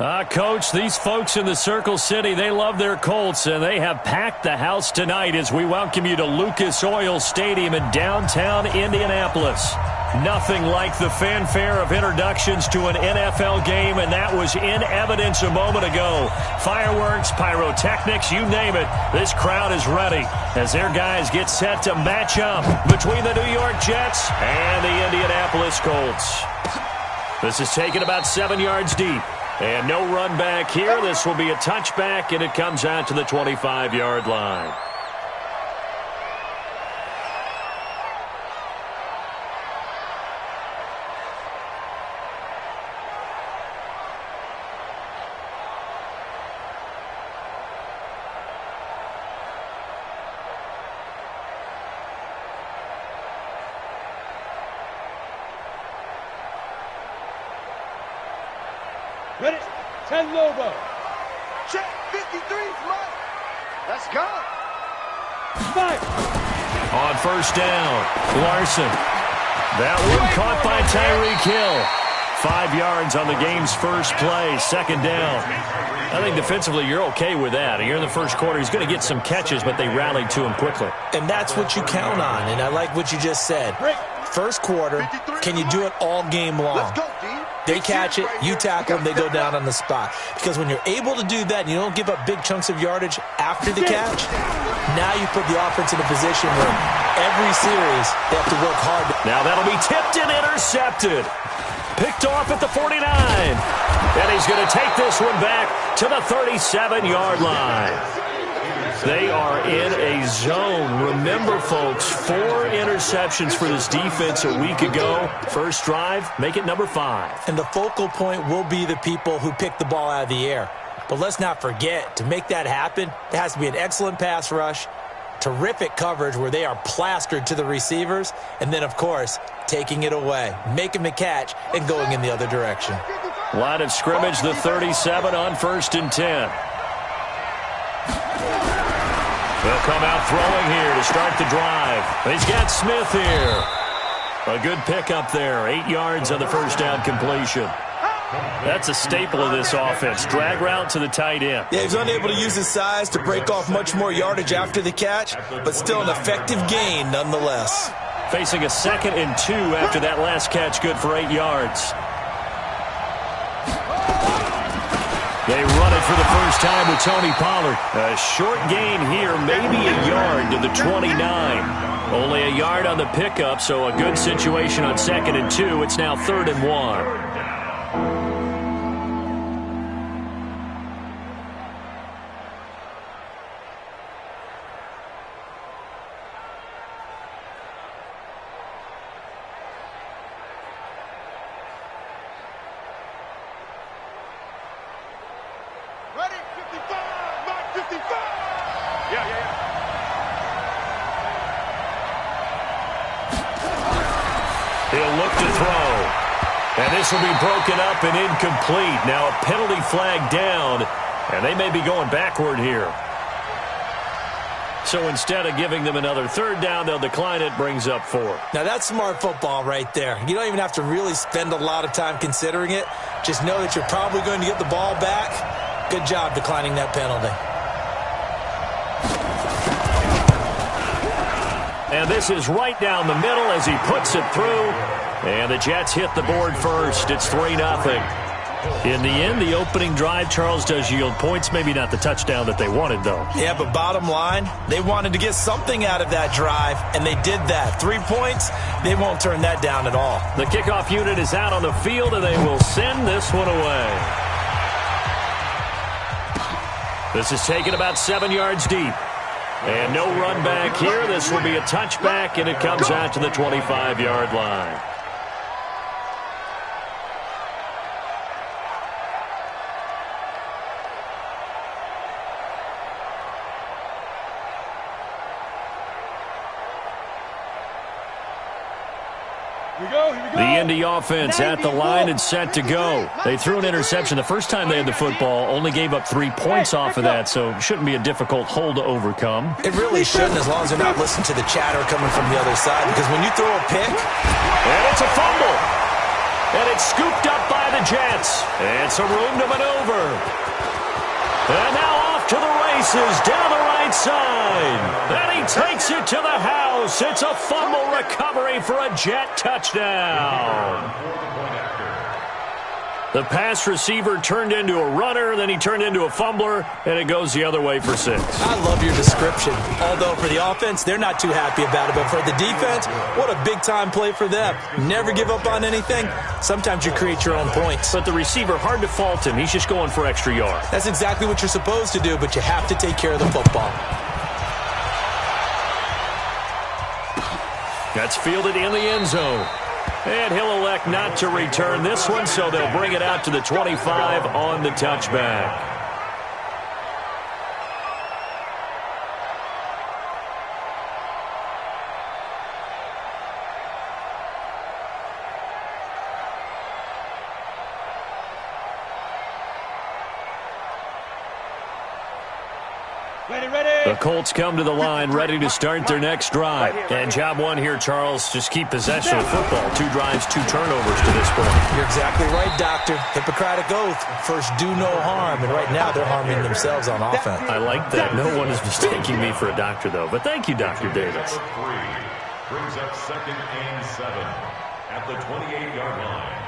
Coach, these folks in the Circle City, they love their Colts, and they have packed the house tonight as we welcome you to Lucas Oil Stadium in downtown Indianapolis. Nothing like the fanfare of introductions to an NFL game, and that was in evidence a moment ago. Fireworks, pyrotechnics, you name it. This crowd is ready as their guys get set to match up between the New York Jets and the Indianapolis Colts. This is taken about 7 yards deep. And no run back here. This will be a touchback, and it comes out to the 25-yard line. Ready? 10 Lobo. Check 53's Mike. Let's go. Mike. On first down, Larson. That one caught by Tyreek Hill. 5 yards on the game's first play, second down. I think defensively you're okay with that. Here in the first quarter, he's going to get some catches, but they rallied to him quickly. And that's what you count on, and I like what you just said. First quarter, can you do it all game long? They catch it, you tackle them, they go down on the spot. Because when you're able to do that and you don't give up big chunks of yardage after the catch, now you put the offense in a position where every series they have to work hard. Now that'll be tipped and intercepted. Picked off at the 49. And he's going to take this one back to the 37-yard line. They are in a zone. Remember, folks, 4 interceptions for this defense a week ago. First drive, make it number 5. And the focal point will be the people who pick the ball out of the air. But let's not forget, to make that happen, it has to be an excellent pass rush, terrific coverage where they are plastered to the receivers, and then, of course, taking it away, making the catch, and going in the other direction. Line of scrimmage, the 37 on 1st and 10. They'll come out throwing here to start the drive. He's got Smith here. A good pickup there. 8 yards on the first down completion. That's a staple of this offense. Drag route to the tight end. Yeah, he's unable to use his size to break off much more yardage after the catch, but still an effective gain nonetheless. Facing a 2nd and 2 after that last catch, good for 8 yards. They run it for the first time with Tony Pollard. A short gain here, maybe a yard to the 29. Only a yard on the pickup, so a good situation on 2nd and 2. It's now 3rd and 1. He'll look to throw. And this will be broken up and incomplete. Now a penalty flag down, and they may be going backward here. So instead of giving them another 3rd down, they'll decline it, brings up 4. Now that's smart football right there. You don't even have to really spend a lot of time considering it. Just know that you're probably going to get the ball back. Good job declining that penalty. And this is right down the middle as he puts it through. And the Jets hit the board first. It's 3-0. In the end, the opening drive, Charles, does yield points. Maybe not the touchdown that they wanted, though. Yeah, but bottom line, they wanted to get something out of that drive, and they did that. 3 points, they won't turn that down at all. The kickoff unit is out on the field, and they will send this one away. This is taken about 7 yards deep. And no run back here. This will be a touchback, and it comes out to the 25-yard line. The Indy offense at the line and set to go. They threw an interception the first time they had the football, only gave up 3 points off of that, so it shouldn't be a difficult hole to overcome. It really shouldn't, as long as they're not listening to the chatter coming from the other side, because when you throw a pick... And it's a fumble. And it's scooped up by the Jets. It's a room to maneuver. And now off to the races down the right side. And he takes it to the house. It's a fumble recovery for a Jet touchdown. The pass receiver turned into a runner, then he turned into a fumbler, and it goes the other way for 6. I love your description. Although for the offense, they're not too happy about it. But for the defense, what a big-time play for them. Never give up on anything. Sometimes you create your own points. But the receiver, hard to fault him. He's just going for extra yards. That's exactly what you're supposed to do, but you have to take care of the football. That's fielded in the end zone. And he'll elect not to return this one, so they'll bring it out to the 25 on the touchback. The Colts come to the line ready to start their next drive. And job one here, Charles, just keep possession of football. 2 drives, 2 turnovers to this point. You're exactly right, Doctor. Hippocratic oath. First, do no harm. And right now, they're harming themselves on offense. I like that. No one is mistaking me for a doctor, though. But thank you, Dr. Davis. Brings up 2nd and 7 at the 28-yard line.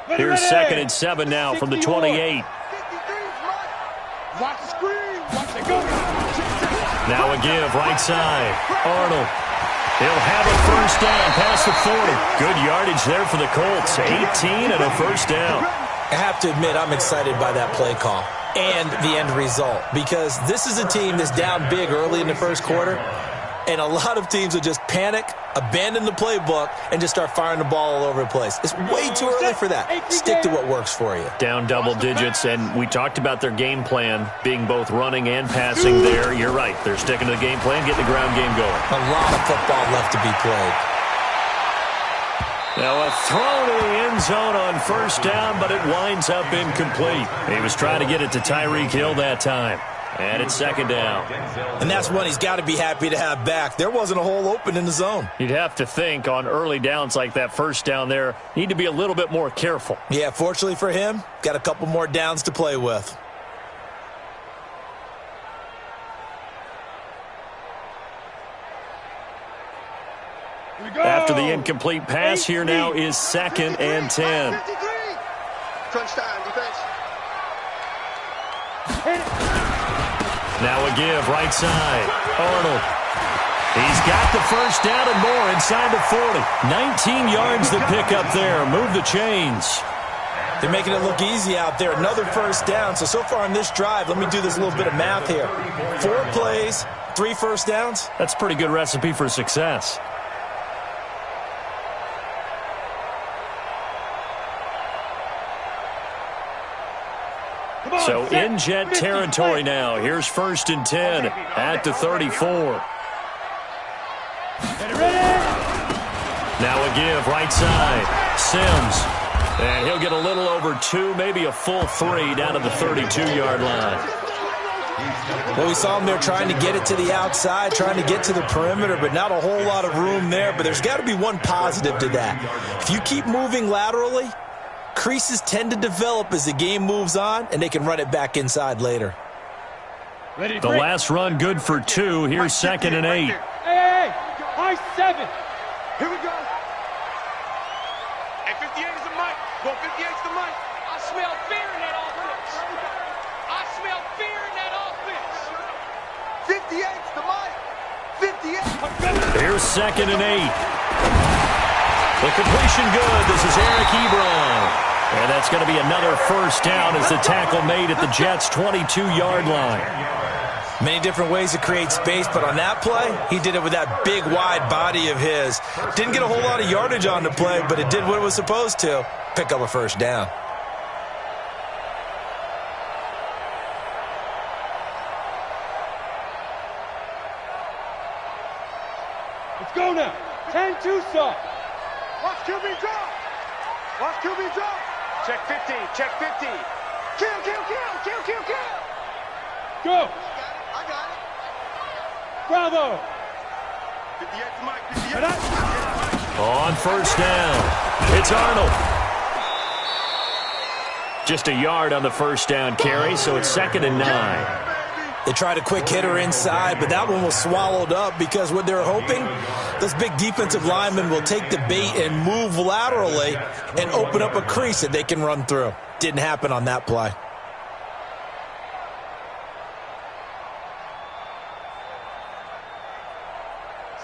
Here's 2nd and 7 now from the 28. Watch the screen. Watch it go. Now a give, right side. Arnold. He'll have a first down past the 40. Good yardage there for the Colts. 18 and a first down. I have to admit, I'm excited by that play call and the end result, because this is a team that's down big early in the first quarter, and a lot of teams will just panic, abandon the playbook, and just start firing the ball all over the place. It's way too early for that. Stick to what works for you. Down double digits, and we talked about their game plan being both running and passing there. You're right. They're sticking to the game plan, getting the ground game going. A lot of football left to be played. Now a throw to the end zone on first down, but it winds up incomplete. He was trying to get it to Tyreek Hill that time. And it's 2nd down. And that's one he's got to be happy to have back. There wasn't a hole open in the zone. You'd have to think on early downs like that first down there, need to be a little bit more careful. Yeah, fortunately for him, got a couple more downs to play with. After the incomplete pass, here now is 2nd and 10. Touchdown defense. Now a give, right side. Arnold. He's got the first down and more inside the 40. 19 yards to pick up there. Move the chains. They're making it look easy out there. Another first down. So far on this drive, let me do this little bit of math here. 4 plays, 3 first downs. That's a pretty good recipe for success. So in Jet territory now. Here's 1st and 10 at the 34. Now a give, right side. Sims. And he'll get a little over 2, maybe a full 3 down to the 32-yard line. Well, we saw him there trying to get it to the outside, trying to get to the perimeter, but not a whole lot of room there. But there's got to be one positive to that. If you keep moving laterally, creases tend to develop as the game moves on, and they can run it back inside later. The last run good for 2. Here's 2nd and 8. Hey, high 7. Here we go. Hey, 58 is the mic. Go, 58's the mic. I smell fear in that offense. I smell fear in that offense. 58's the mic. 58. Here's 2nd and 8. The completion good. This is Eric Ebron. And that's going to be another first down as the tackle made at the Jets' 22-yard line. Many different ways to create space, but on that play, he did it with that big, wide body of his. Didn't get a whole lot of yardage on the play, but it did what it was supposed to. Pick up a first down. Let's go now. 10-2 soft. Watch QB drop. Watch QB drop. Check 15. Check 15. Kill, kill, kill, kill, kill, kill. Go. I got it. Bravo. 58 to Mike. 58. On first down, it's Arnold. Just a yard on the first down carry, so it's 2nd and 9. They tried a quick hitter inside, but that one was swallowed up because what they're hoping, this big defensive lineman will take the bait and move laterally and open up a crease that they can run through. Didn't happen on that play.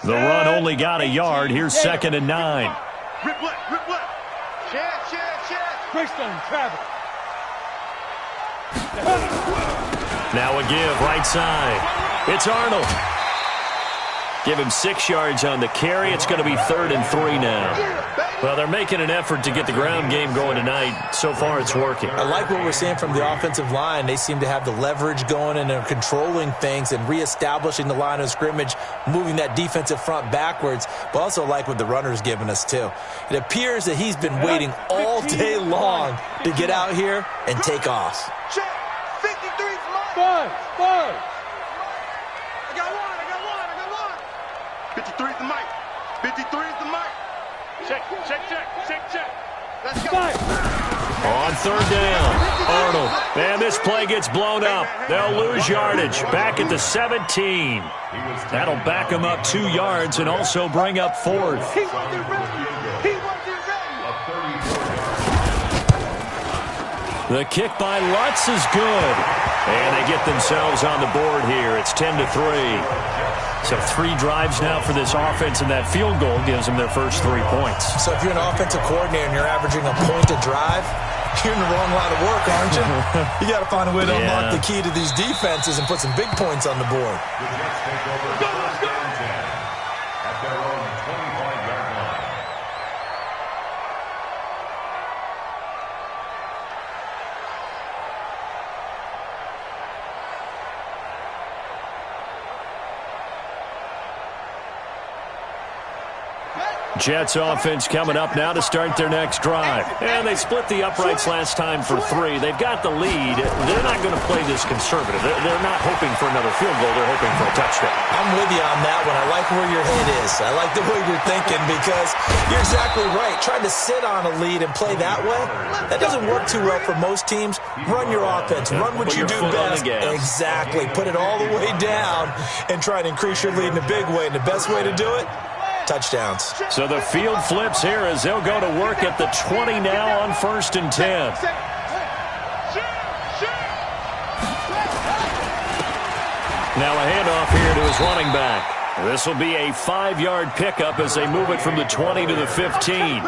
The run only got a yard. Here's 2nd and 9. Rip left, rip left. Check. Greystone, travel. Now a give, right side. It's Arnold. Give him 6 yards on the carry. It's going to be 3rd and 3 now. Well, they're making an effort to get the ground game going tonight. So far, it's working. I like what we're seeing from the offensive line. They seem to have the leverage going, and they're controlling things and reestablishing the line of scrimmage, moving that defensive front backwards, but also like what the runner's giving us, too. It appears that he's been waiting all day long to get out here and take off. Check. 53's mine. 5. I got one. 53's the mic. 53's the mic. Check. Let's go. On 3rd down, Arnold. And this play gets blown up. They'll lose yardage. Back at the 17. That'll back them up 2 yards and also bring up 4th. He wasn't ready. The kick by Lutz is good. And they get themselves on the board here. It's 10-3. So 3 drives now for this offense, and that field goal gives them their first 3 points. So if you're an offensive coordinator and you're averaging a point a drive, you're in the wrong line of work, aren't you? You got to find a way to unlock the key to these defenses and put some big points on the board. The Jets take over the 1st and 10 at their own 25-yard line. Jets offense coming up now to start their next drive. And they split the uprights last time for 3. They've got the lead. They're not going to play this conservative. They're not hoping for another field goal. They're hoping for a touchdown. I'm with you on that one. I like where your head is. I like the way you're thinking because you're exactly right. Trying to sit on a lead and play that way, that doesn't work too well for most teams. Run your offense. Run what you do best. Exactly. Put it all the way down and try to increase your lead in a big way. And the best way to do it, touchdowns. So the field flips here as they'll go to work at the 20 now on 1st and 10. Now a handoff here to his running back. This will be a 5-yard pickup as they move it from the 20 to the 15.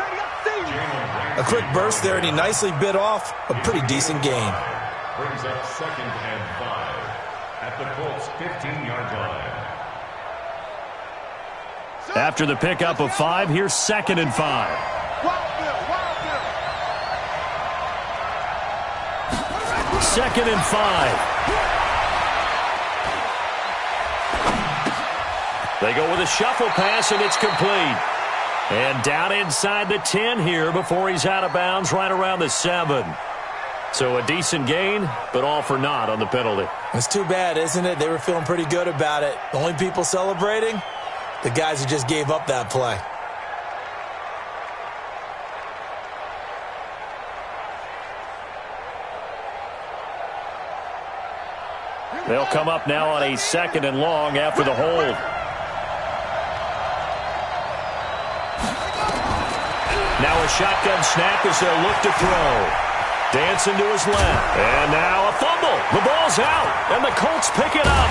A quick burst there, and he nicely bit off a pretty decent gain. Brings up 2nd and 5 at the Colts 15-yard line. After the pickup of 5, here's 2nd and 5. 2nd and 5. They go with a shuffle pass, and it's complete. And down inside the 10 here before he's out of bounds right around the 7. So a decent gain, but all for naught on the penalty. It's too bad, isn't it? They were feeling pretty good about it. The only people celebrating, the guys who just gave up that play. They'll come up now on a 2nd and long after the hold. Now a shotgun snap as they'll look to throw. Dancing to his left. And now a fumble. The ball's out. And the Colts pick it up.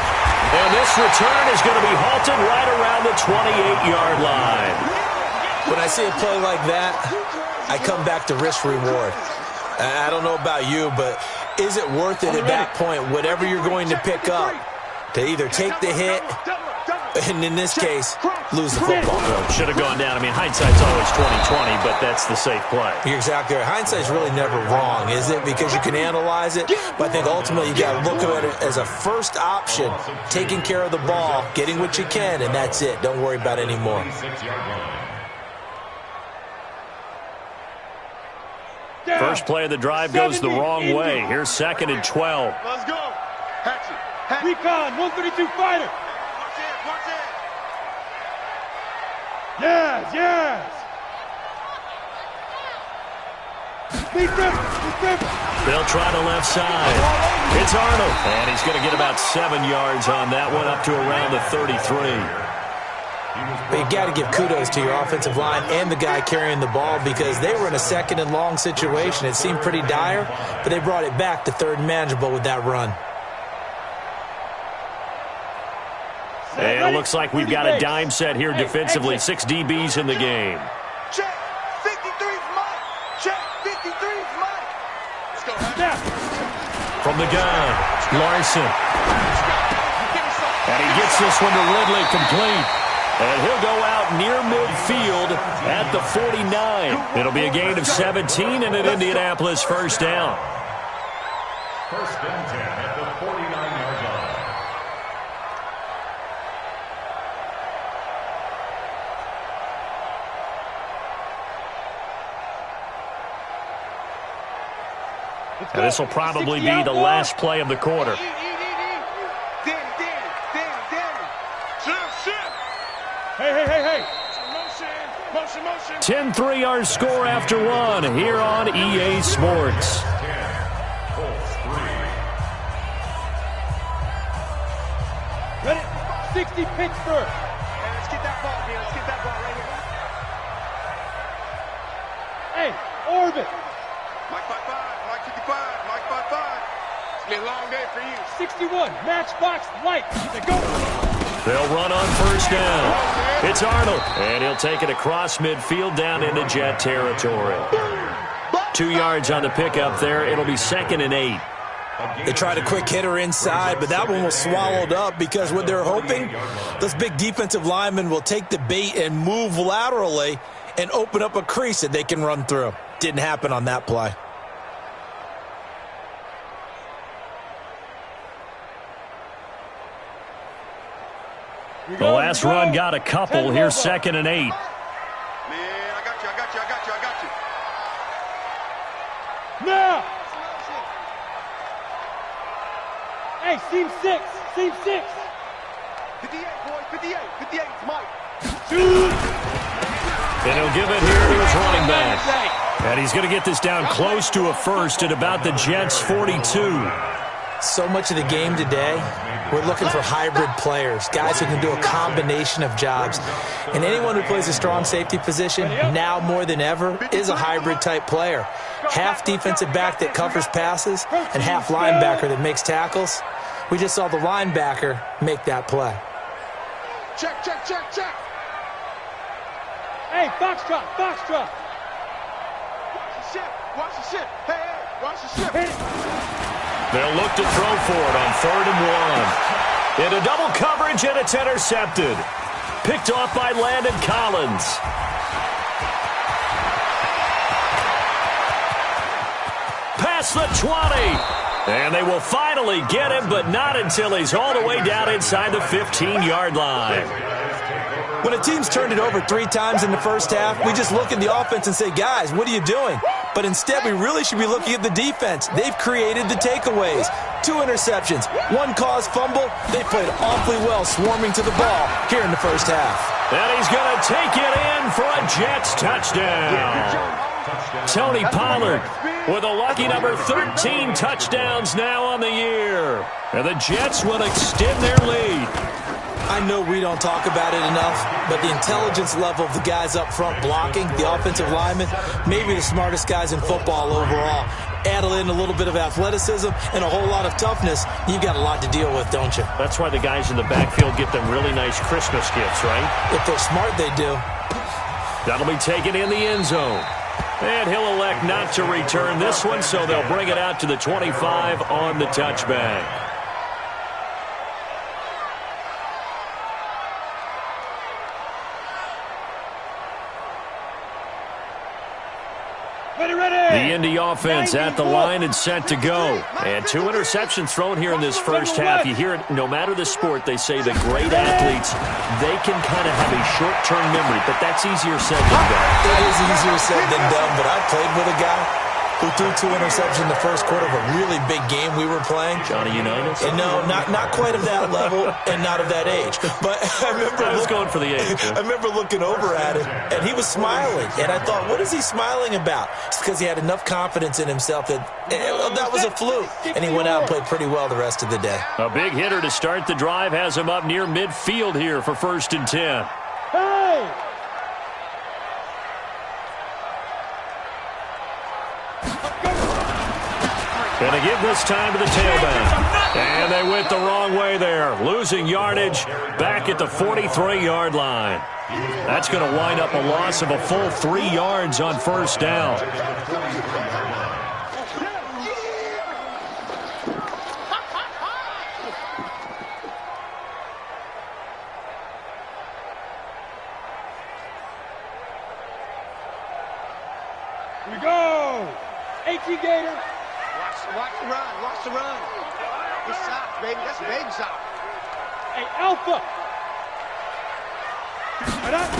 And this return is going to be halted right around the 28-yard line. When I see a play like that, I come back to risk reward. I don't know about you, but is it worth it at that point, whatever you're going to pick up, to either take the hit, and in this case, lose the football? Should have gone down. I mean, hindsight's always 20/20, but that's the safe play. You're exactly right. Hindsight's really never wrong, is it? Because you can analyze it, but I think ultimately you got to look at it as a first option, taking care of the ball, getting what you can, and that's it. Don't worry about it anymore. First play of the drive goes the wrong way. Here's 2nd and 12. Let's go. Hatchet. Recon, 132 fighter. Watch it. Yes. They'll try to left side. It's Arnold. And he's going to get about 7 yards on that one, up to around the 33. But you got to give kudos to your offensive line and the guy carrying the ball, because they were in a second and long situation. It seemed pretty dire, but they brought it back to third and manageable with that run. And it looks like we've got a dime set here defensively. 6 DBs in the game. Check. 53's Mike. Check. 53's Mike. Let's go. From the gun, Larson. And he gets this one to Ridley, complete. And he'll go out near midfield at the 49. It'll be a gain of 17 and an Indianapolis first down. First and 10 at the 49-yard line. And this will probably be the last play of the quarter. Hey. Motion. 10-3 our score after one here on EA Sports. Ready? 60 Pittsburgh. Let's get that ball here. Let's get that ball right here. Hey, Orbit. Mike 55. Mike 55. Mike 55. It's been a long day for you. 61, Matchbox Light. They go. They'll run on first down. It's Arnold, and he'll take it across midfield down into Jet territory. 2 yards on the pickup there. It'll be 2nd and 8. They tried a quick hitter inside, but that one was swallowed up, because what they're hoping, those big defensive linemen will take the bait and move laterally and open up a crease that they can run through. Didn't happen on that play. The last run got a couple. Here's 2nd and 8. Man, I got you. Now. Hey, seam 6. 58, boys. 58. 58's Mike. And he'll give it here to his running back. And he's going to get this down close to a first at about the Jets' 42. So much of the game today, we're looking for hybrid players, guys who can do a combination of jobs. And anyone who plays a strong safety position, now more than ever, is a hybrid-type player. Half defensive back that covers passes and half linebacker that makes tackles. We just saw the linebacker make that play. Check. Hey, Foxtrot. Watch the ship. Hey, watch the ship. They'll look to throw for it on 3rd and 1. Into double coverage, and it's intercepted. Picked off by Landon Collins. Past the 20. And they will finally get him, but not until he's all the way down inside the 15-yard line. When a team's turned it over 3 times in the first half, we just look at the offense and say, guys, what are you doing? But instead, we really should be looking at the defense. They've created the takeaways. 2 interceptions, 1 caused fumble. They played awfully well swarming to the ball here in the first half. And he's going to take it in for a Jets touchdown. Tony Pollard with a lucky number 13 touchdowns now on the year. And the Jets will extend their lead. I know we don't talk about it enough, but the intelligence level of the guys up front blocking, the offensive linemen, maybe the smartest guys in football overall. Add in a little bit of athleticism and a whole lot of toughness, you've got a lot to deal with, don't you? That's why the guys in the backfield get them really nice Christmas gifts, right? If they're smart, they do. That'll be taken in the end zone. And he'll elect not to return this one, so they'll bring it out to the 25 on the touchback. The Indy offense at the line and set to go. And 2 interceptions thrown here in this first half. You hear it, no matter the sport, they say the great athletes, they can kind of have a short-term memory, but that's easier said than done. It is easier said than done, but I played with a guy who threw 2 interceptions in the first quarter of a really big game we were playing. Johnny Unitas? And no, not quite of that level and not of that age. But I was going for the age. I remember looking over at him, and he was smiling. And I thought, what is he smiling about? It's because he had enough confidence in himself that that was a fluke. And he went out and played pretty well the rest of the day. A big hitter to start the drive has him up near midfield here for 1st and 10. Hey! Going to give this time to the tailback. And they went the wrong way there, losing yardage back at the 43-yard line. That's going to wind up a loss of a full 3 yards on 1st down. Here we go! 18 Gator! Watch the run. Watch the run. It's soft, baby. That's baby soft. Hey, Alpha! Right up!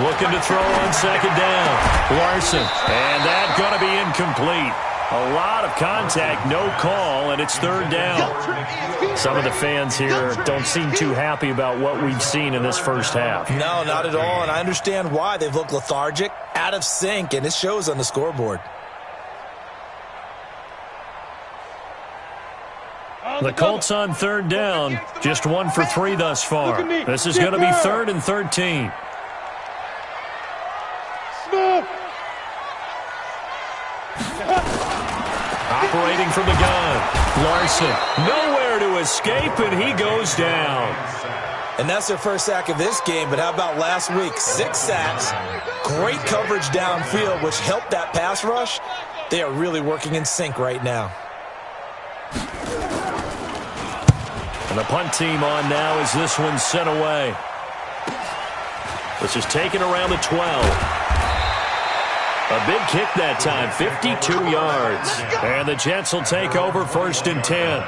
Looking to throw on 2nd down. Larson. And that's going to be incomplete. A lot of contact, no call, and it's 3rd down. Some of the fans here don't seem too happy about what we've seen in this first half. No, not at all, and I understand why. They've looked lethargic, out of sync, and it shows on the scoreboard. The Colts on 3rd down, just 1 for 3 thus far. This is going to be 3rd and 13. Smooth! Operating from the gun, Larson, nowhere to escape, and he goes down. And that's their first sack of this game, but how about last week? 6 sacks, great coverage downfield, which helped that pass rush. They are really working in sync right now. And the punt team on now as this one's sent away. This is taken around the 12. A big kick that time, 52 yards. And the Jets will take over 1st and 10.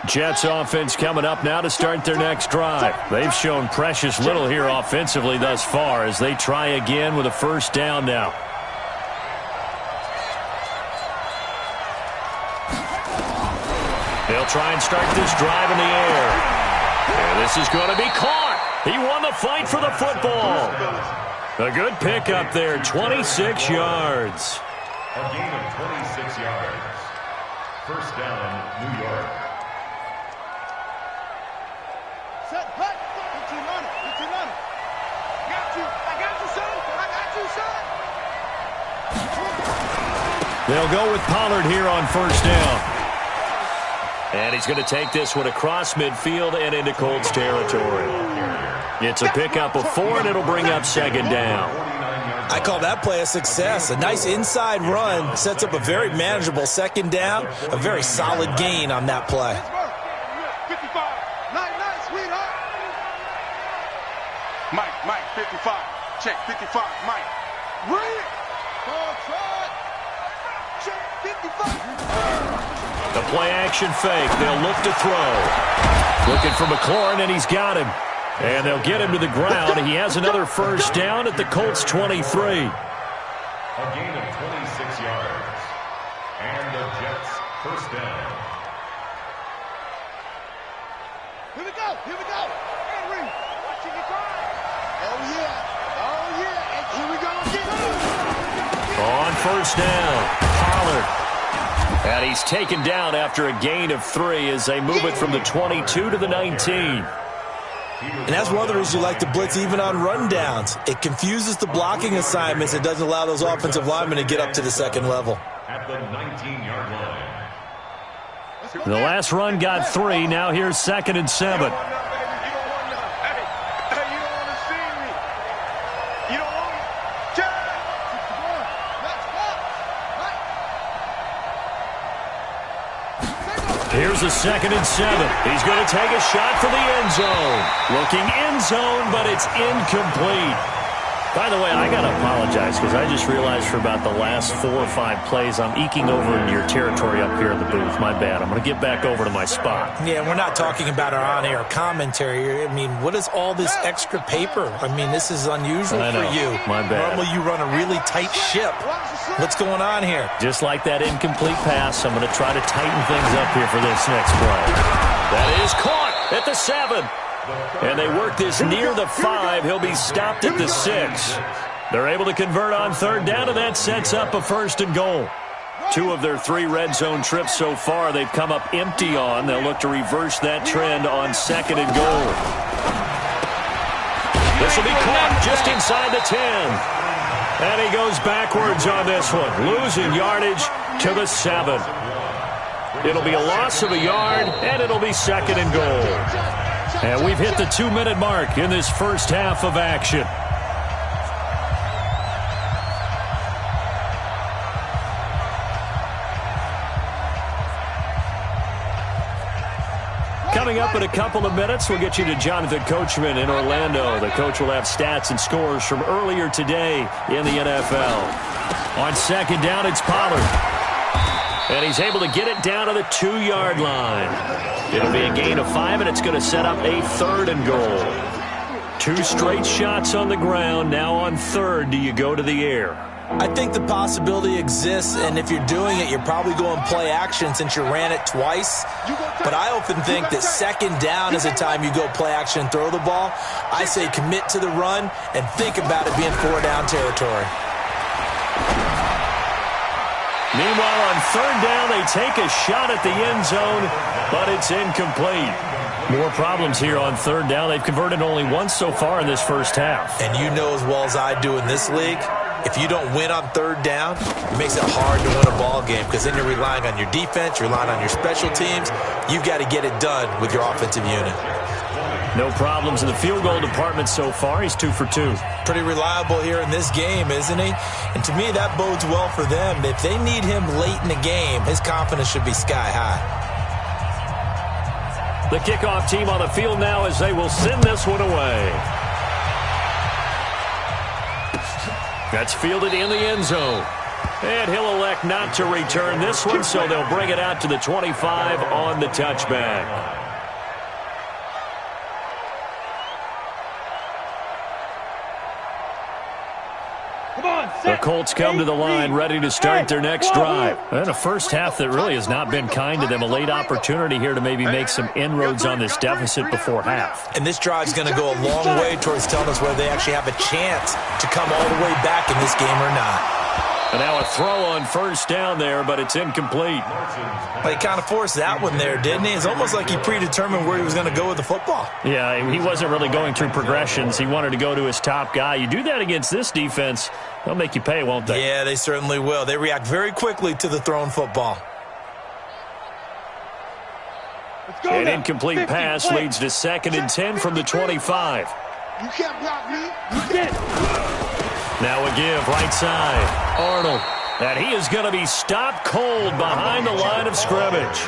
Jets offense coming up now to start their next drive. They've shown precious little here offensively thus far as they try again with a 1st down now. They'll try and start this drive in the air. And this is going to be caught. He won the fight for the football. A good pickup there, 26 yards. A gain of 26 yards. 1st down, New York. Set, hut. Get you on it. Get you on it. Got you. I got you, son. I got you, son. They'll go with Pollard here on 1st down. And he's going to take this one across midfield and into Colts territory. It's a pickup of 4, and it'll bring up 2nd down. I call that play a success. A nice inside run sets up a very manageable 2nd down. A very solid gain on that play. 55. Night, sweetheart. Mike, 55. Check, 55, Mike. Read it. Check, 55. The play-action fake. They'll look to throw. Looking for McLaurin, and he's got him. And they'll get him to the ground. He has another 1st down at the Colts 23. A gain of 26 yards. And the Jets 1st down. Here we go. Henry, watching you cry. Oh, yeah. And here we go again. On 1st down, Pollard. And he's taken down after a gain of 3 as they move it from the 22 to the 19. And that's one of the reasons you like to blitz even on rundowns. It confuses the blocking assignments. It doesn't allow those offensive linemen to get up to the 2nd level. At the 19-yard line. The last run got 3. Now here's 2nd and 7. Here's a 2nd and 7. He's going to take a shot for the end zone. Looking end zone, but it's incomplete. By the way, I got to apologize because I just realized for about the last 4 or 5 plays, I'm eking over into your territory up here in the booth. My bad. I'm going to get back over to my spot. Yeah, we're not talking about our on-air commentary. I mean, what is all this extra paper? I mean, this is unusual for you. My bad. Normally you run a really tight ship. What's going on here? Just like that incomplete pass, I'm going to try to tighten things up here for this next play. That is caught at the 7. And they work this near the 5. He'll be stopped at the 6. They're able to convert on third down, and that sets up a 1st and goal. 2 of their 3 red zone trips so far they've come up empty on. They'll look to reverse that trend on 2nd and goal. This will be caught just inside the 10. And he goes backwards on this one, losing yardage to the 7. It'll be a loss of a yard, and it'll be 2nd and goal. And we've hit the 2-minute mark in this first half of action. Coming up in a couple of minutes, we'll get you to Jonathan Coachman in Orlando. The coach will have stats and scores from earlier today in the NFL. On 2nd down, it's Pollard. And he's able to get it down to the 2-yard line. It'll be a gain of 5, and it's going to set up a 3rd and goal. 2 straight shots on the ground. Now on 3rd, do you go to the air? I think the possibility exists, and if you're doing it, you're probably going play action since you ran it twice. But I often think that 2nd down is the time you go play action and throw the ball. I say commit to the run and think about it being 4-down territory. Meanwhile, on 3rd down, they take a shot at the end zone, but it's incomplete. More problems here on 3rd down. They've converted only once so far in this first half. And you know as well as I do in this league, if you don't win on 3rd down, it makes it hard to win a ball game because then you're relying on your defense, you're relying on your special teams. You've got to get it done with your offensive unit. No problems in the field goal department so far. He's 2 for 2. Pretty reliable here in this game, isn't he? And to me, that bodes well for them. If they need him late in the game, his confidence should be sky high. The kickoff team on the field now as they will send this one away. That's fielded in the end zone. And he'll elect not to return this one, so they'll bring it out to the 25 on the touchback. The Colts come to the line ready to start their next drive. And a first half that really has not been kind to them. A late opportunity here to maybe make some inroads on this deficit before half. And this drive's going to go a long way towards telling us whether they actually have a chance to come all the way back in this game or not. And now a throw on 1st down there, but it's incomplete. Well, he kind of forced that one there, didn't he? It's almost like he predetermined where he was going to go with the football. Yeah, he wasn't really going through progressions. He wanted to go to his top guy. You do that against this defense, they'll make you pay, won't they? Yeah, they certainly will. They react very quickly to the thrown football. An incomplete pass leads to 2nd and 10 from the 25. You can't block me. You can't. Now a give, right side. Arnold. And he is going to be stopped cold behind the line of scrimmage.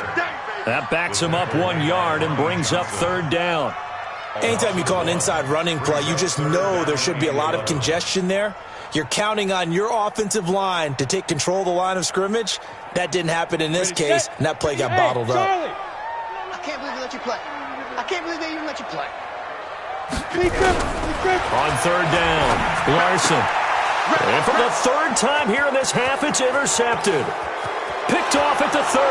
That backs him up 1 yard and brings up 3rd down. Anytime you call an inside running play, you just know there should be a lot of congestion there. You're counting on your offensive line to take control of the line of scrimmage. That didn't happen in this case, and that play got bottled up. I can't believe they let you play. I can't believe they even let you play. On 3rd down, Larson. And for the 3rd time here in this half, it's intercepted. Picked off at the 30.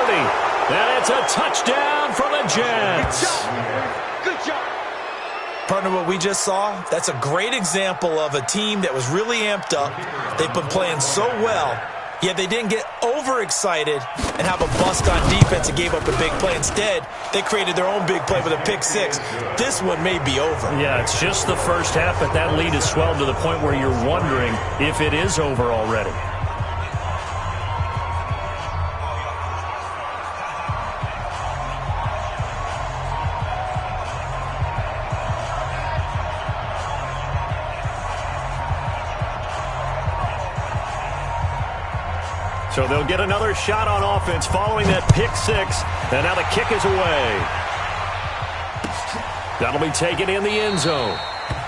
And it's a touchdown for the Jets. Good job. Partner, what we just saw, that's a great example of a team that was really amped up. They've been playing so well, yet they didn't get overexcited and have a bust on defense and gave up a big play. Instead, they created their own big play with a pick 6. This one may be over. Yeah, it's just the first half, but that lead has swelled to the point where you're wondering if it is over already. So they'll get another shot on offense following that pick 6. And now the kick is away. That'll be taken in the end zone.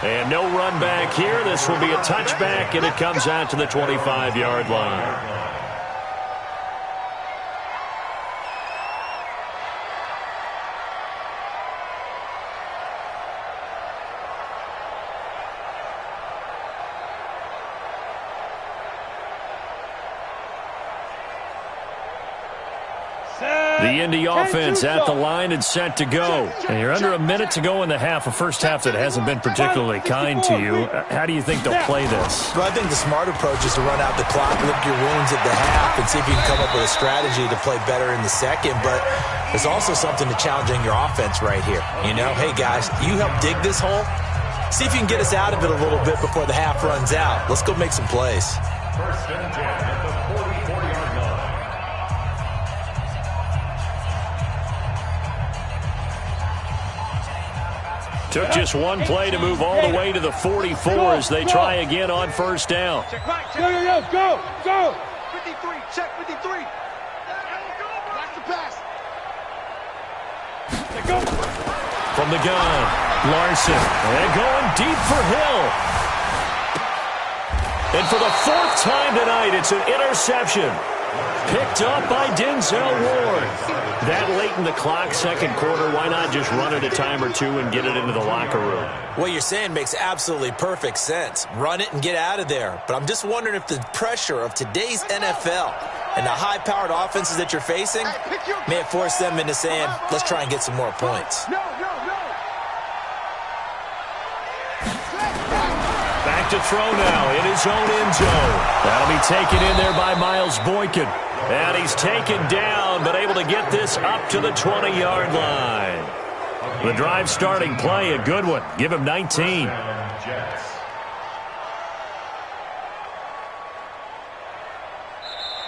And no run back here. This will be a touchback, and it comes out to the 25-yard line. The Indy offense at the line and set to go. And you're under a minute to go in the half, a first half that hasn't been particularly kind to you. How do you think they'll play this? Well, I think the smart approach is to run out the clock, lick your wounds at the half, and see if you can come up with a strategy to play better in the second. But there's also something to challenging your offense right here. You know, hey, guys, you help dig this hole. See if you can get us out of it a little bit before the half runs out. Let's go make some plays. First and 10 at the 40-yard line. Took just one play to move all the way to the 44 as they try again on first down. Go! 53, check 53. Watch the pass. From the gun, Larson. And going deep for Hill. And for the fourth time tonight, it's an interception. Picked up by Denzel Ward. That late in the clock, second quarter, why not just run it a time or two and get it into the locker room? What you're saying makes absolutely perfect sense. Run it and get out of there. But I'm just wondering if the pressure of today's NFL and the high-powered offenses that you're facing may have forced them into saying, let's try and get some more points. Back to throw now in his own end zone. That'll be taken in there by Miles Boykin. And he's taken down, but able to get this up to the 20-yard line. The drive starting play, a good one. Give him 19.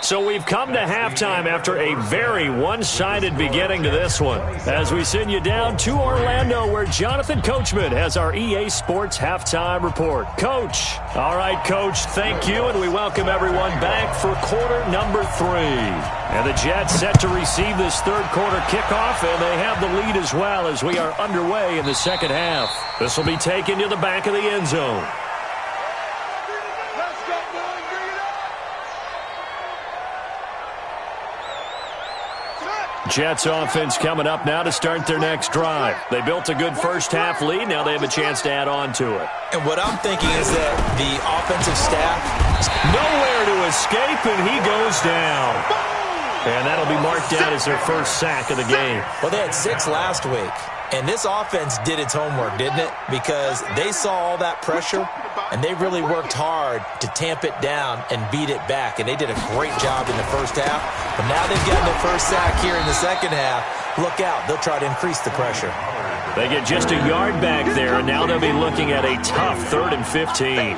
So we've come to halftime after a very one-sided beginning to this one. As we send you down to Orlando, where Jonathan Coachman has our EA Sports Halftime Report. Coach. All right, Coach, thank you, and we welcome everyone back for quarter number 3. And the Jets set to receive this third quarter kickoff, and they have the lead as well as we are underway in the second half. This will be taken to the back of the end zone. Jets offense coming up now to start their next drive. They built a good first half lead. Now they have a chance to add on to it. And what I'm thinking is that the offensive staff, nowhere to escape, and he goes down. And that'll be marked down as their first sack of the game. Well, they had 6 last week. And this offense did its homework, didn't it? Because they saw all that pressure, and they really worked hard to tamp it down and beat it back. And they did a great job in the first half. But now they've gotten their first sack here in the second half. Look out. They'll try to increase the pressure. They get just a yard back there, and now they'll be looking at a tough 3rd and 15.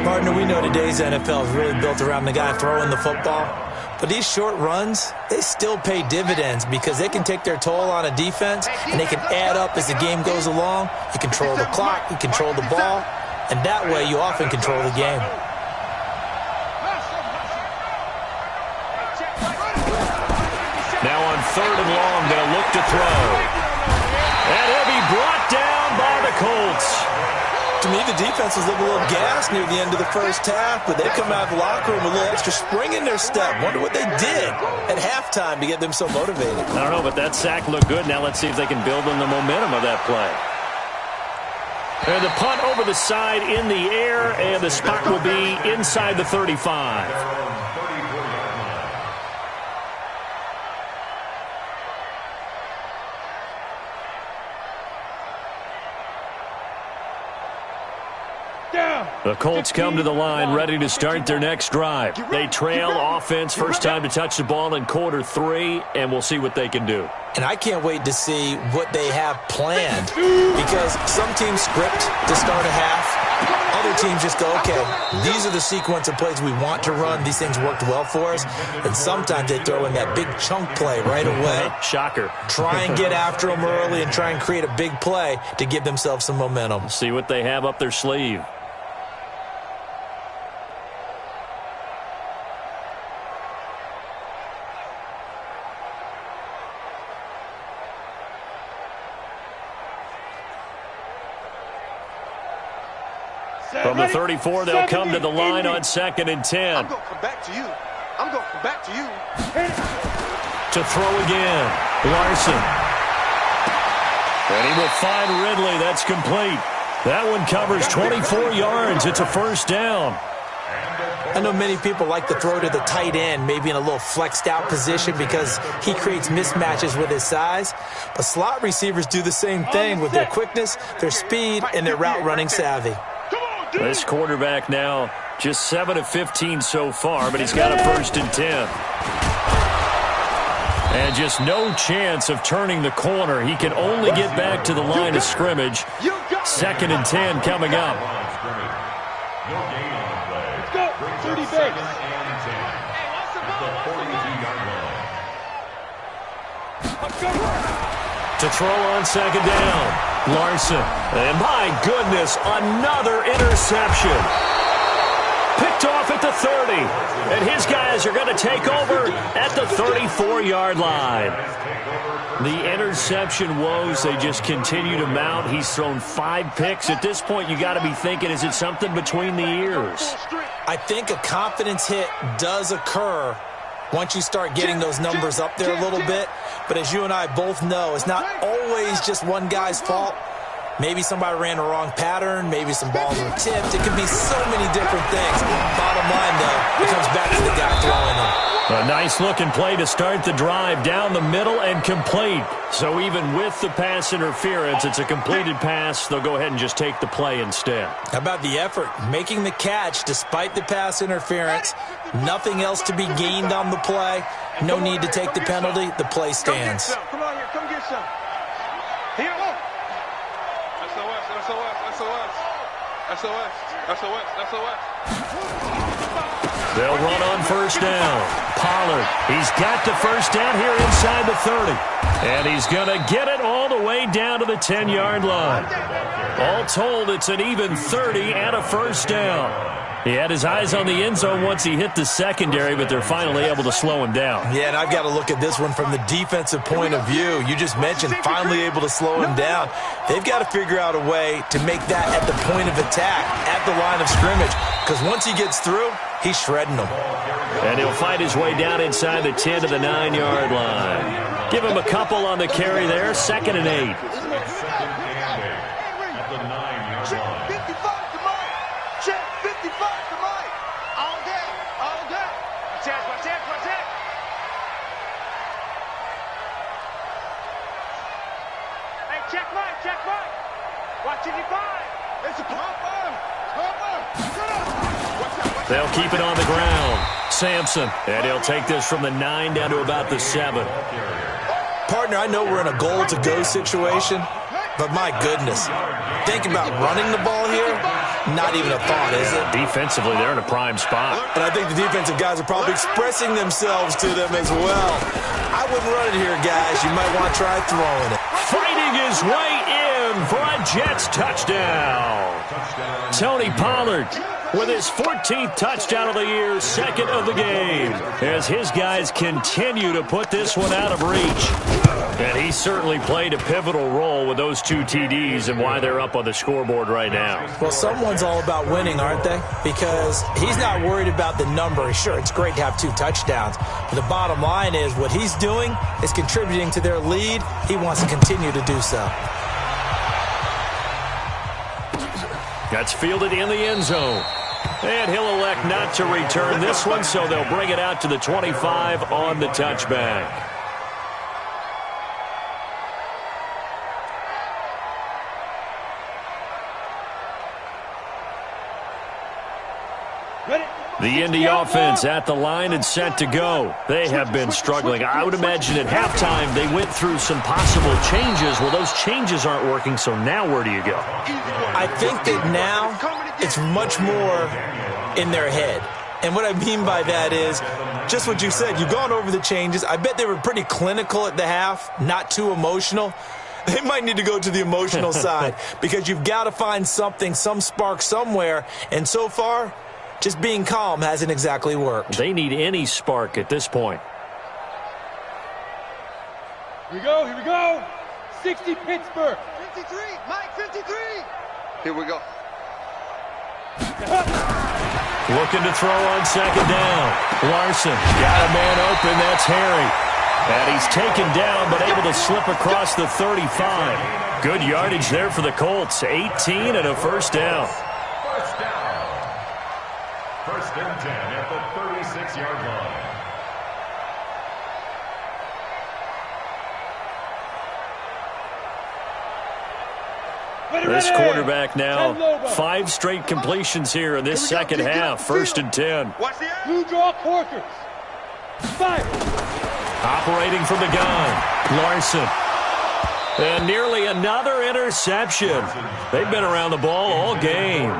Partner, we know today's NFL is really built around the guy throwing the football. But these short runs, they still pay dividends because they can take their toll on a defense, and they can add up as the game goes along. You control the clock, you control the ball, and that way you often control the game. Now on 3rd and long, they'll look to throw. And he'll be brought down by the Colts. To me, the defense was looking a little gassed near the end of the first half, but they come out of the locker room with a little extra spring in their step. Wonder what they did at halftime to get them so motivated. I don't know, but that sack looked good. Now let's see if they can build on the momentum of that play. And the punt over the side in the air, and the spot will be inside the 35. The Colts come to the line ready to start their next drive. They trail offense, first time to touch the ball in quarter 3, and we'll see what they can do. And I can't wait to see what they have planned, because some teams script to start a half. Other teams just go, okay, these are the sequence of plays we want to run. These things worked well for us. And sometimes they throw in that big chunk play right away. Shocker. Try and get after them early and try and create a big play to give themselves some momentum. See what they have up their sleeve. From the 34, they'll come to the line on 2nd and 10. I'm going to come back to you. I'm going to come back to you. To throw again. Larson. And he will find Ridley. That's complete. That one covers 24 yards. It's a first down. I know many people like to throw to the tight end, maybe in a little flexed out position because he creates mismatches with his size. But slot receivers do the same thing with their quickness, their speed, and their route running savvy. This quarterback now just 7 of 15 so far, but he's got a 1st and 10. And just no chance of turning the corner. He can only get back to the line of scrimmage. 2nd and 10 coming up. Let's go. 30 base. To throw on 2nd down. Larson. And my goodness, another interception. Picked off at the 30. And his guys are going to take over at the 34-yard line. The interception woes, they just continue to mount. He's thrown 5 picks. At this point, you got to be thinking, is it something between the ears? I think a confidence hit does occur once you start getting those numbers up there a little bit. But as you and I both know, it's not always just one guy's fault. Maybe somebody ran the wrong pattern. Maybe some balls were tipped. It can be so many different things. Bottom line, though, it comes back to the guy throwing them. A nice-looking play to start the drive down the middle and complete. So even with the pass interference, it's a completed pass. They'll go ahead and just take the play instead. How about the effort? Making the catch despite the pass interference. Nothing else to be gained on the play. No need to take the penalty. The play stands. Come on here. Come get some. Here. SOS. They'll run on 1st down. Pollard, he's got the 1st down here inside the 30. And he's going to get it all the way down to the 10-yard line. All told, it's an even 30 and a 1st down. He had his eyes on the end zone once he hit the secondary, but they're finally able to slow him down. Yeah, and I've got to look at this one from the defensive point of view. You just mentioned finally able to slow him down. They've got to figure out a way to make that at the point of attack, at the line of scrimmage, because once he gets through, he's shredding them. And he'll fight his way down inside the 10 to the 9-yard line. Give him a couple on the carry there, 2nd and 8. They'll keep it on the ground. Sampson, and he'll take this from the 9 down to about the 7. Partner, I know we're in a goal-to-go situation, but my goodness, think about running the ball here. Not even a thought, is it? Defensively, they're in a prime spot. And I think the defensive guys are probably expressing themselves to them as well. I wouldn't run it here, guys. You might want to try throwing it. Fighting his way in for a Jets touchdown. Tony Pollard with his 14th touchdown of the year, 2nd of the game, as his guys continue to put this one out of reach. And he certainly played a pivotal role with those 2 TDs and why they're up on the scoreboard right now. Well, someone's all about winning, aren't they? Because he's not worried about the number. Sure, it's great to have 2 touchdowns. But the bottom line is what he's doing is contributing to their lead. He wants to continue to do so. That's fielded in the end zone. And he'll elect not to return this one, so they'll bring it out to the 25 on the touchback. The Indy offense at the line and set to go. They have been struggling. I would imagine at halftime they went through some possible changes. Well, those changes aren't working, so now where do you go? I think that now it's much more in their head. And what I mean by that is just what you said. You've gone over the changes. I bet they were pretty clinical at the half, not too emotional. They might need to go to the emotional side because you've got to find something, some spark somewhere. And so far, just being calm hasn't exactly worked. They need any spark at this point. Here we go. 60 Pittsburgh. 53, Mike, 53. Here we go. Looking to throw on second down. Larson got a man open. That's Harry. And he's taken down but able to slip across the 35. Good yardage there for the Colts. 18 and a first down. First down. First and 10 at the 36-yard line. This quarterback now, 5 straight completions here in this second half. First and 10. Blue draw quarters. Fire. Operating from the gun, Larson. And nearly another interception. They've been around the ball all game.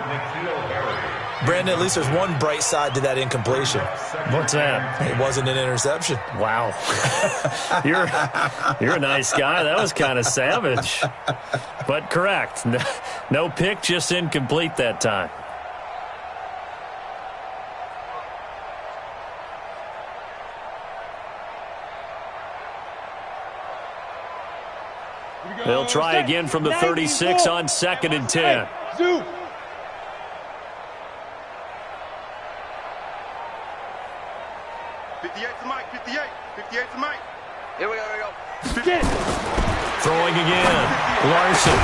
Brandon, at least there's one bright side to that incompletion. What's that? It wasn't an interception. Wow. You're a nice guy. That was kind of savage. But correct. No pick, just incomplete that time. They'll try again from the 36 on second and 10. Zoom. Here we go. Throwing again. Larson.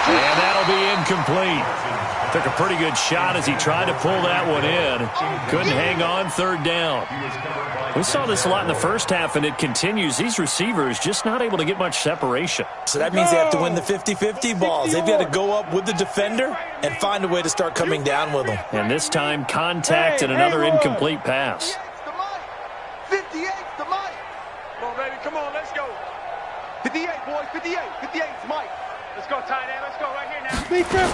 And that'll be incomplete. Took a pretty good shot as he tried to pull that one in. Couldn't hang on third down. We saw this a lot in the first half, and it continues. These receivers just not able to get much separation. So that means they have to win the 50-50 balls. They've got to go up with the defender and find a way to start coming down with them. And this time, contact and another incomplete pass. 58's the Mike. Come on, baby. Come on, let's go. 58, boys. 58. 58's Mike. Let's go, tight end. Let's go right here now. Be crip.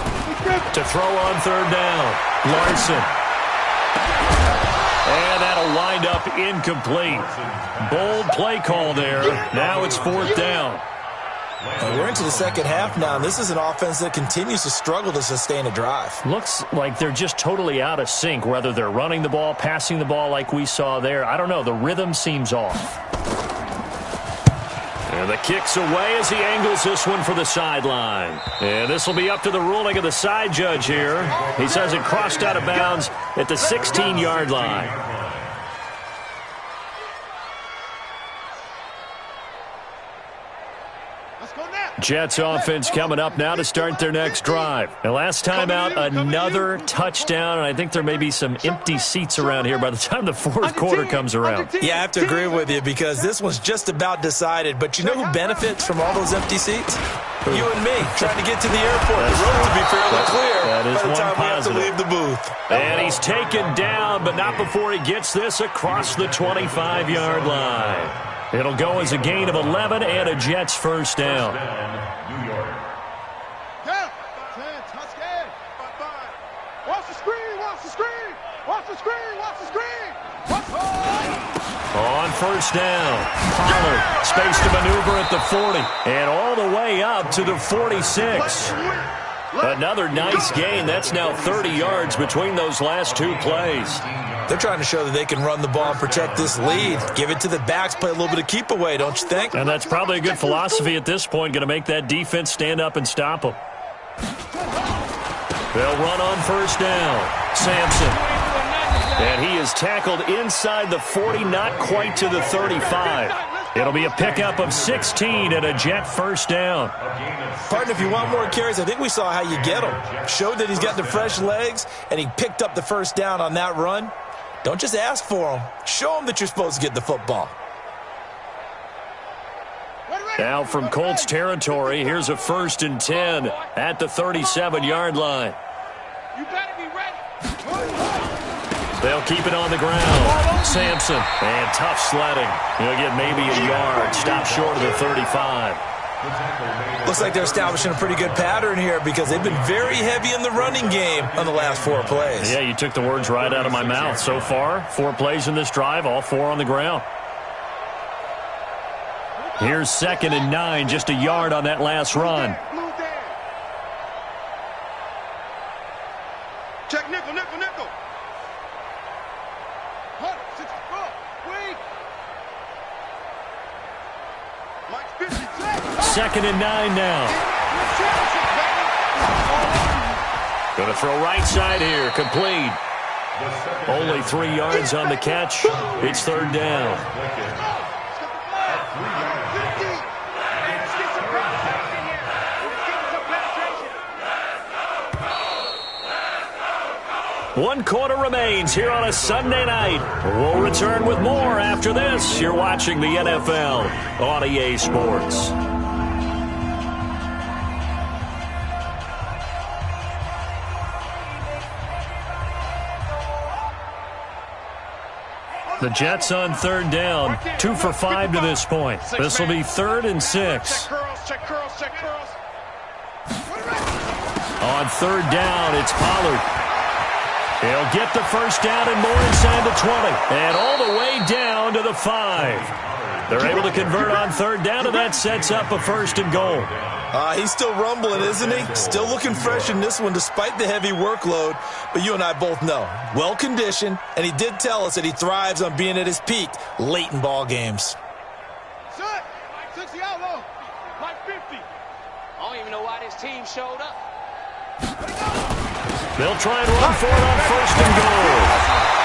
To throw on third down, Larson. And that'll wind up incomplete. Bold play call there. Now it's fourth down. And we're into the second half now, and this is an offense that continues to struggle to sustain a drive. Looks like they're just totally out of sync, whether they're running the ball, passing the ball like we saw there. I don't know. The rhythm seems off. And the kick's away as he angles this one for the sideline. And this will be up to the ruling of the side judge here. He says it crossed out of bounds at the 16-yard line. Jets offense coming up now to start their next drive. And last time out, another touchdown, and I think there may be some empty seats around here by the time the fourth quarter comes around. Yeah, I have to agree with you because this one's just about decided. But you know who benefits from all those empty seats? You and me, trying to get to the airport. The road will be fairly clear that is by the time one we have to positive. leave the booth. And he's taken down, but not before he gets this across the 25-yard line. It'll go as a gain of 11 and a Jets first down. New York. Watch the screen. Watch the screen. Watch the screen. Watch the screen. Watch the On first down, Pollard, space to maneuver at the 40, and all the way up to the 46. Another nice gain. That's now 30 yards between those last two plays. They're trying to show that they can run the ball and protect this lead. Give it to the backs, play a little bit of keep away, don't you think? And that's probably a good philosophy at this point, going to make that defense stand up and stop them. They'll run on first down. Sampson. And he is tackled inside the 40, not quite to the 35. It'll be a pickup of 16 and a Jet first down. Partner, if you want more carries, I think we saw how you get them. Showed that he's got the fresh legs, and he picked up the first down on that run. Don't just ask for them. Show them that you're supposed to get the football. Now from Colts territory, here's a first and 10 at the 37-yard line. You better be ready. They'll keep it on the ground. Sampson, and tough sledding. He'll get maybe a yard. Stop short of the 35. Looks like they're establishing a pretty good pattern here because they've been very heavy in the running game on the last 4 plays. Yeah, you took the words right out of my mouth. So far, 4 plays in this drive, all 4 on the ground. Here's second and 9, just a yard on that last run. Check nickel. Second and 9 now. Going to throw right side here. Complete. Only 3 yards on the catch. It's third down. One quarter remains here on a Sunday night. We'll return with more after this. You're watching the NFL on EA Sports. The Jets on third down, 2 for 5 to this point. This will be 3rd and 6. Check curls. On third down, it's Pollard. He'll get the first down and more inside the 20. And all the way down to the 5. They're able to convert on third down, and that sets up a 1st and goal. He's still rumbling, isn't he? Still looking fresh in this one despite the heavy workload. But you and I both know, well-conditioned, and he did tell us that he thrives on being at his peak late in ball games. Shut! 60 out low. Mike 50. I don't even know why this team showed up. They'll try and run for it on 1st and goal.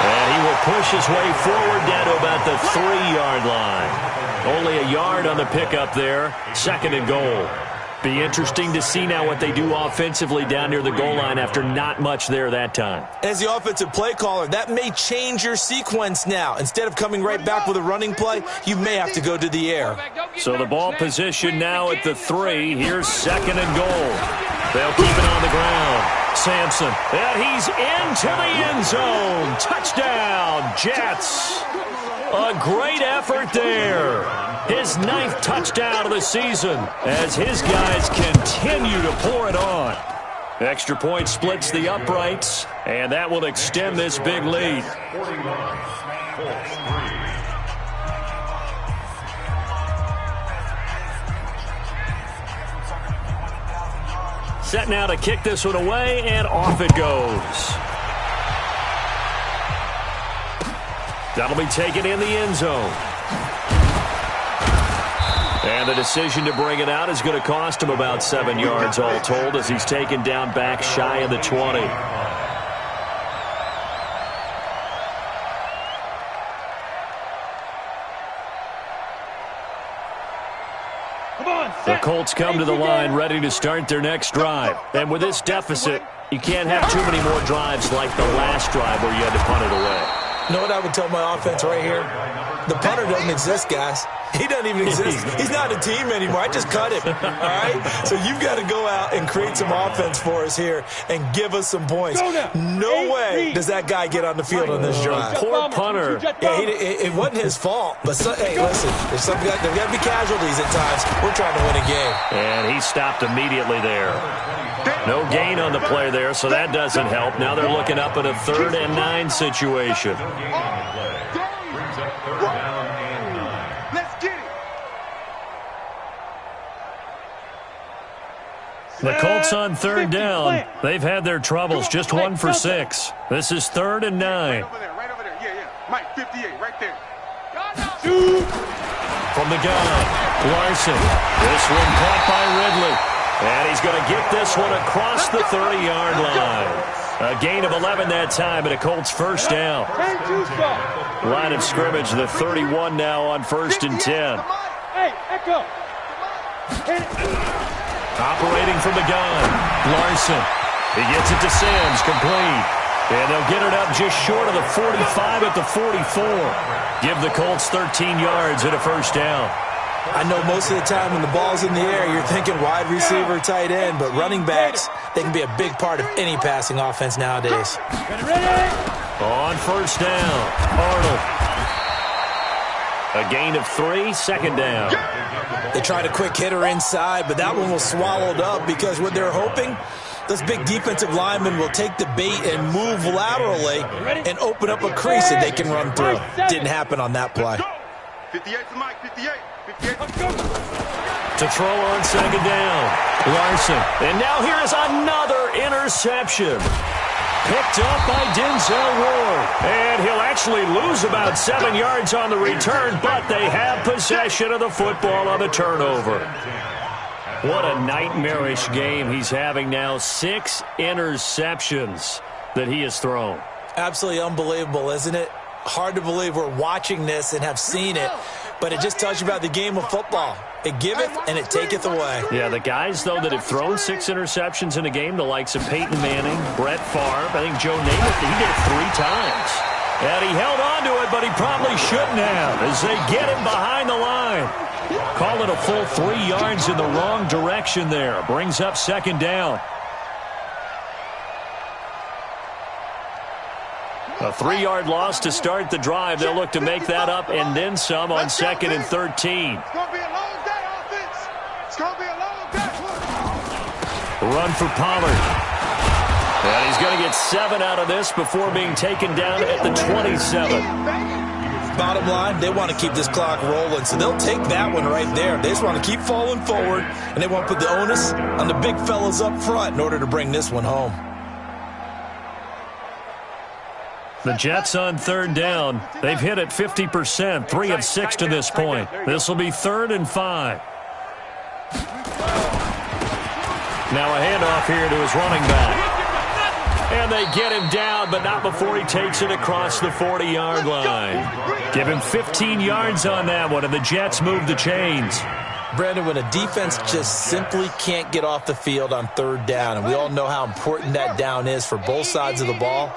And he will push his way forward down to about the 3-yard line. Only a yard on the pickup there. 2nd and goal. Be interesting to see now what they do offensively down near the goal line after not much there that time. As the offensive play caller, that may change your sequence now. Instead of coming right back with a running play, you may have to go to the air. So the ball position now at the 3. Here's 2nd and goal. They'll keep it on the ground. Sampson, and he's into the end zone. Touchdown, Jets. A great effort there. His 9th touchdown of the season as his guys continue to pour it on. Extra point splits the uprights, and that will extend this big lead. Set now to kick this one away, and off it goes. That'll be taken in the end zone. And the decision to bring it out is going to cost him about 7 yards all told as he's taken down back shy of the 20. The Colts come to the line ready to start their next drive. And with this deficit, you can't have too many more drives like the last drive where you had to punt it away. You know what I would tell my offense right here? The punter doesn't exist, guys. He doesn't even exist. He's not a team anymore. I just cut him, all right? So you've got to go out and create some offense for us here and give us some points. No way does that guy get on the field on this drive. Poor punter. Yeah, it wasn't his fault. But, hey, listen, there's got to be casualties at times. We're trying to win a game. And he stopped immediately there. No gain on the play there, so that doesn't help. Now they're looking up at a 3rd and 9 situation. The Colts on 3rd down. They've had their troubles, just 1 for 6. This is 3rd and 9. Right over there. Yeah. Mike 58, right there. From the gun, Larson. This one caught by Ridley. And he's going to get this one across the 30-yard line. A gain of 11 that time, and a Colts 1st down. Line of scrimmage, the 31 now on 1st and 10. Hey, Echo. Operating from the gun, Larson. He gets it to Sims, complete. And they'll get it up just short of the 45 at the 44. Give the Colts 13 yards and a 1st down. I know most of the time when the ball's in the air, you're thinking wide receiver, tight end, but running backs, they can be a big part of any passing offense nowadays. On 1st down, Arnold. A gain of 3, 2nd down. They tried a quick hitter inside, but that one was swallowed up because what they're hoping, those big defensive linemen will take the bait and move laterally and open up a crease that they can run through. Didn't happen on that play. 58 to Mike, 58. To throw on 2nd down, Larson. And now here's another interception. Picked up by Denzel Ward. And he'll actually lose about 7 yards on the return, but they have possession of the football on the turnover. What a nightmarish game he's having now. 6 interceptions that he has thrown. Absolutely unbelievable, isn't it? Hard to believe we're watching this and have seen it, but it just tells you about the game of football. It giveth and it taketh away. Yeah, the guys, though, that have thrown 6 interceptions in a game, the likes of Peyton Manning, Brett Favre, I think Joe Namath, he did it 3 times. And he held on to it, but he probably shouldn't have as they get him behind the line. Call it a full 3 yards in the wrong direction there. Brings up 2nd down. A 3-yard loss to start the drive. They'll look to make that up and then some on 2nd and 13. It's going to be a long day, offense. It's going to be a long day. Run for Pollard. And he's going to get 7 out of this before being taken down at the 27. Bottom line, they want to keep this clock rolling, so they'll take that one right there. They just want to keep falling forward, and they want to put the onus on the big fellas up front in order to bring this one home. The Jets on 3rd down. They've hit it 50%, 3 of 6 to this point. This will be 3rd and 5. Now a handoff here to his running back. And they get him down, but not before he takes it across the 40-yard line. Give him 15 yards on that one, and the Jets move the chains. Brandon, when a defense just simply can't get off the field on 3rd down, and we all know how important that down is for both sides of the ball,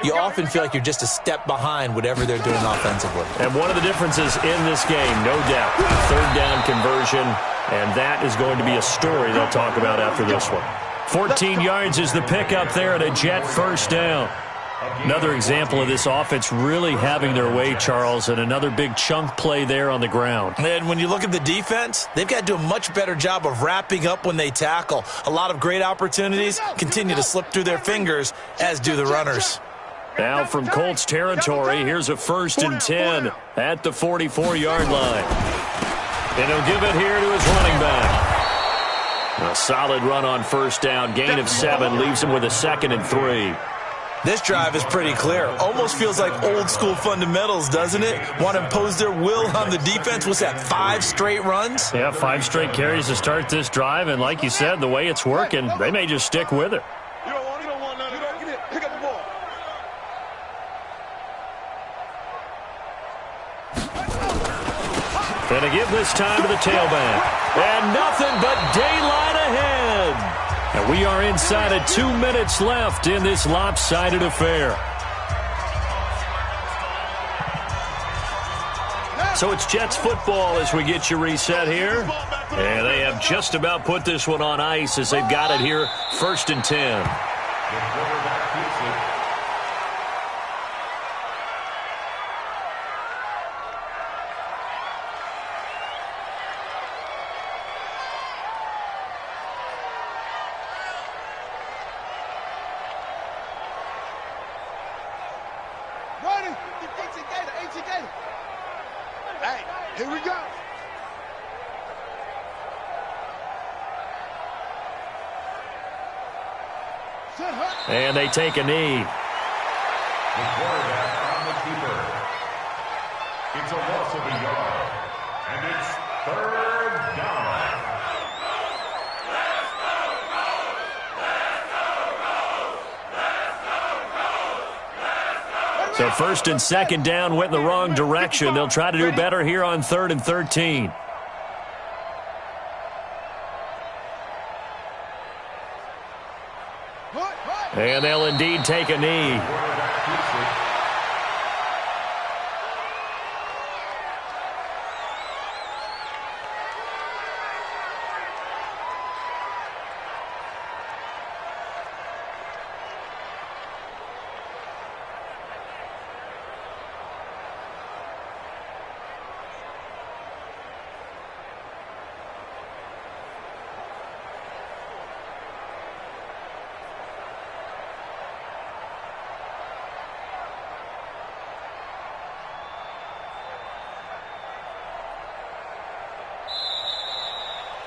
you often feel like you're just a step behind whatever they're doing offensively. And one of the differences in this game, no doubt, 3rd down conversion, and that is going to be a story they'll talk about after this one. 14 yards is the pickup there at a Jet 1st down. Another example of this offense really having their way, Charles, and another big chunk play there on the ground. And when you look at the defense, they've got to do a much better job of wrapping up when they tackle. A lot of great opportunities continue to slip through their fingers, as do the runners. Now from Colts territory, here's a 1st and 10 at the 44-yard line. And he'll give it here to his running back. A solid run on 1st down. Gain of 7 leaves him with a 2nd and 3. This drive is pretty clear. Almost feels like old school fundamentals, doesn't it? Want to impose their will on the defense. What's that, 5 straight runs? Yeah, 5 straight carries to start this drive. And like you said, the way it's working, they may just stick with it. You don't want none of it. Get it. Pick up the ball. And to give this time to the tailback. And nothing but daylight ahead. And we are inside of 2 minutes left in this lopsided affair. So it's Jets football as we get you reset here. And they have just about put this one on ice as they've got it here, 1st and 10. Hey, here we go. And they take a knee. The quarterback on the keeper. It's a loss of a yard. And it's 3rd down. So 1st and 2nd down went in the wrong direction. They'll try to do better here on 3rd and 13. And they'll indeed take a knee.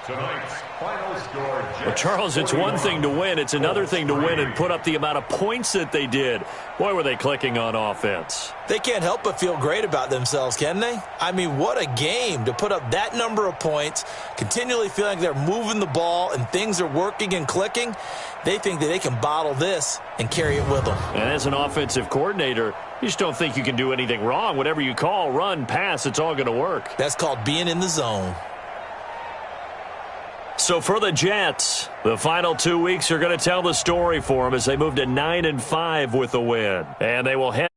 Tonight's final score, Well, Charles, it's one thing to win. It's another thing to win and put up the amount of points that they did. Boy, were they clicking on offense. They can't help but feel great about themselves, can they? I mean, what a game to put up that number of points, continually feeling like they're moving the ball and things are working and clicking. They think that they can bottle this and carry it with them. And as an offensive coordinator, you just don't think you can do anything wrong. Whatever you call, run, pass, it's all going to work. That's called being in the zone. So for the Jets, the final 2 weeks are going to tell the story for them as they move to 9-5 with the win. And they will head